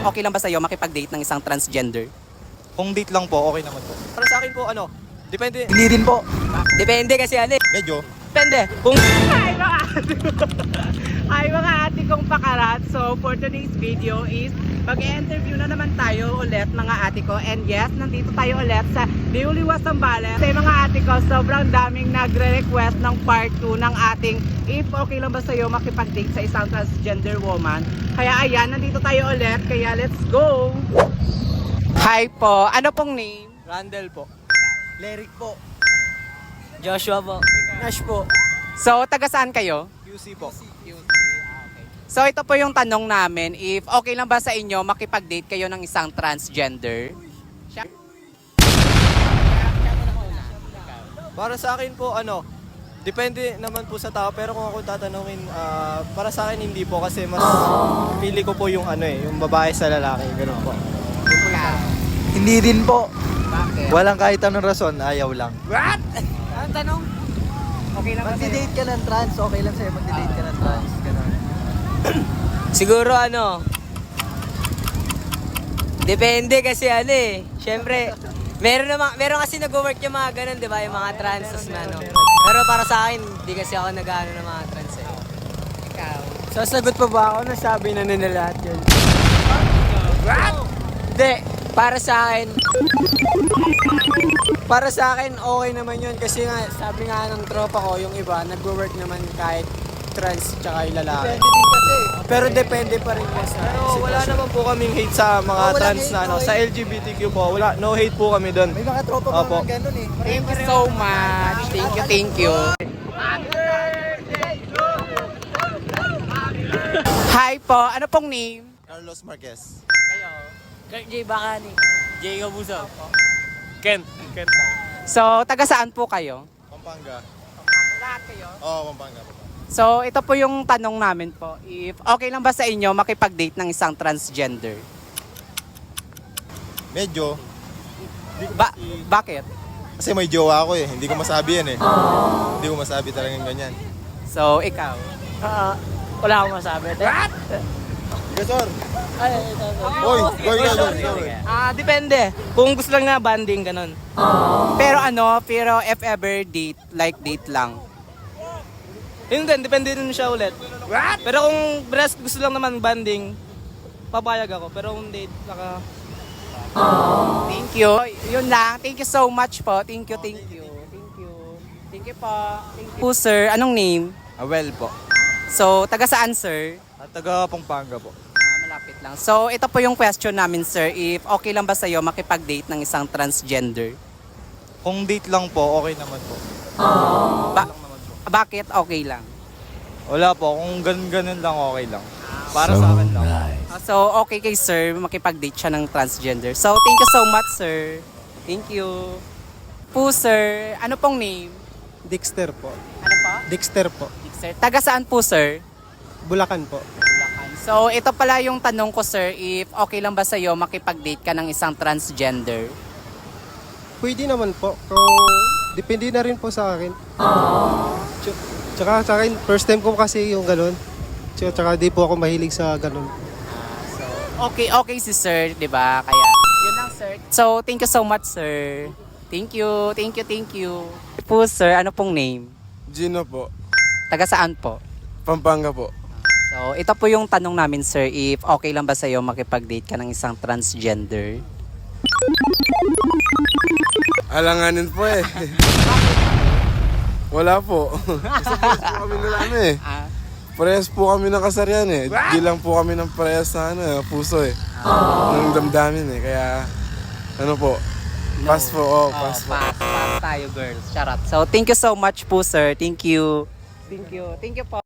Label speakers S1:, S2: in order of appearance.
S1: okay lang ba sa'yo makipag-date ng isang transgender?
S2: Kung date lang po, okay naman po. Para sa akin po, depende.
S3: Hindi din po.
S1: Depende kasi
S2: Medyo.
S1: Depende. Kung
S4: Hi mga ate kong pakarat. So for today's video is mag-interview na naman tayo ulit mga ate ko. And yes, nandito tayo ulit sa Diuliwa, Zambales. Sa mga ate ko, sobrang daming nagre-request ng part 2 ng ating if okay lang ba sa'yo makipag-date sa isang transgender woman. Kaya ayan, nandito tayo ulit. Kaya let's go!
S1: hi po, ano pong name?
S2: Randall po.
S3: Lyric po.
S1: Joshua po.
S3: Nash po.
S1: So, taga saan kayo?
S2: QC po.
S1: So, ito po yung tanong namin, if okay lang ba sa inyo makipag-date kayo ng isang transgender?
S2: Para sa akin po, depende naman po sa tao. Pero kung ako tatanungin, para sa akin hindi po. Kasi mas pili ko po yung yung babae sa lalaki. Ganun po.
S3: Hindi din po.
S1: Bakit?
S3: Walang kahit anong rason, ayaw lang.
S1: What? Anong tanong? Okay lang ba sa'yo?
S3: Mag-date ka ng trans, okay lang sa'yo mag-date ka ng trans. Ganun.
S5: Siguro depende kasi syempre, meron kasi nag-work yung mga ganun, di ba? Yung mga transes na Pero para sa akin, hindi kasi ako nag-ano ng mga trans
S1: Ikaw.
S5: Sasagot pa ba ako? Nasabi na nila lahat yun. Hindi, para sa akin, okay naman yun. Kasi nga, sabi nga ng tropa ko, yung iba, nag-work naman kahit trans tsaka yung lalaki.
S3: Depende din kasi.
S5: Pero depende pa rin sa
S2: Pero wala naman po kaming hate sa mga
S3: walang
S2: trans
S3: hate,
S2: na
S3: no
S2: sa
S3: hate.
S2: LGBTQ po. No hate po kami doon.
S3: May mga tropa pa
S2: Opo.
S3: mga ganun eh.
S1: Thank you so much. Thank you. Hi po, ano pong name?
S2: Carlos Marquez.
S1: Kayo.
S5: Kurt J. Bacani. Jay Gabuso.
S2: Ken.
S1: So, taga saan po kayo?
S2: Pampanga.
S1: Lahat kayo?
S2: Oo, Pampanga.
S1: So, ito po yung tanong namin po. If okay lang ba sa inyo makipag-date ng isang transgender?
S2: Medyo.
S1: Bakit?
S2: Kasi may jowa ako eh. Hindi ko masabi yan eh. Hindi ko masabi talagang ganyan.
S1: So, ikaw?
S5: Wala akong masabi. What?
S2: Gasor! Hoy! Hoy!
S1: Depende.
S5: Kung gusto lang na banding, ganun.
S1: Pero if ever date, like date lang.
S5: Yun din, depende din siya ulit. What? Pero kung gusto lang naman banding, papayag ako. Pero kung date,
S1: Thank you. Yun lang. Thank you so much po. Thank you. Thank you po. Thank you po, sir. Anong name?
S2: Awel po.
S1: So, taga saan, sir?
S2: At taga Pampanga po.
S1: Malapit lang. So, ito po yung question namin, sir. If okay lang ba sa'yo makipag-date ng isang transgender?
S2: Kung date lang po, okay naman po.
S1: Bakit okay lang?
S2: Wala po. Kung ganun lang, okay lang. Para sa akin lang.
S1: So, okay kay sir, makipag-date siya ng transgender. So, thank you so much, sir. Thank you. Po, sir, ano pong name?
S6: Dexter po.
S1: Ano pa?
S6: Dexter po.
S1: Sir, taga saan po, sir?
S6: Bulacan po.
S1: So, ito pala yung tanong ko, sir, if okay lang ba sa'yo makipag-date ka ng isang transgender?
S6: Pwede naman po. Kung depende na rin po sa akin. Tsaka sa akin, first time ko kasi yung ganun. Tsaka di po ako mahilig sa ganun.
S1: Okay si sir, di ba? Kaya, yun lang, sir. So, thank you so much, sir. Thank you. Po, sir, ano pong name?
S7: Gino po.
S1: Taga saan po?
S7: Pampanga po.
S1: So, ito po yung tanong namin, sir, if okay lang ba sa'yo makipag-date ka ng isang transgender?
S7: Alanganin po eh. Wala po. Kasi parehas po kami nalami eh. Parehas po kami ng kasarian eh. Di lang po kami ng parehas na puso eh. Ng damdamin eh. Kaya, po. Pass po. Pass po.
S1: Pass tayo, girls. Charot. So, thank you so much po, sir. Thank you po.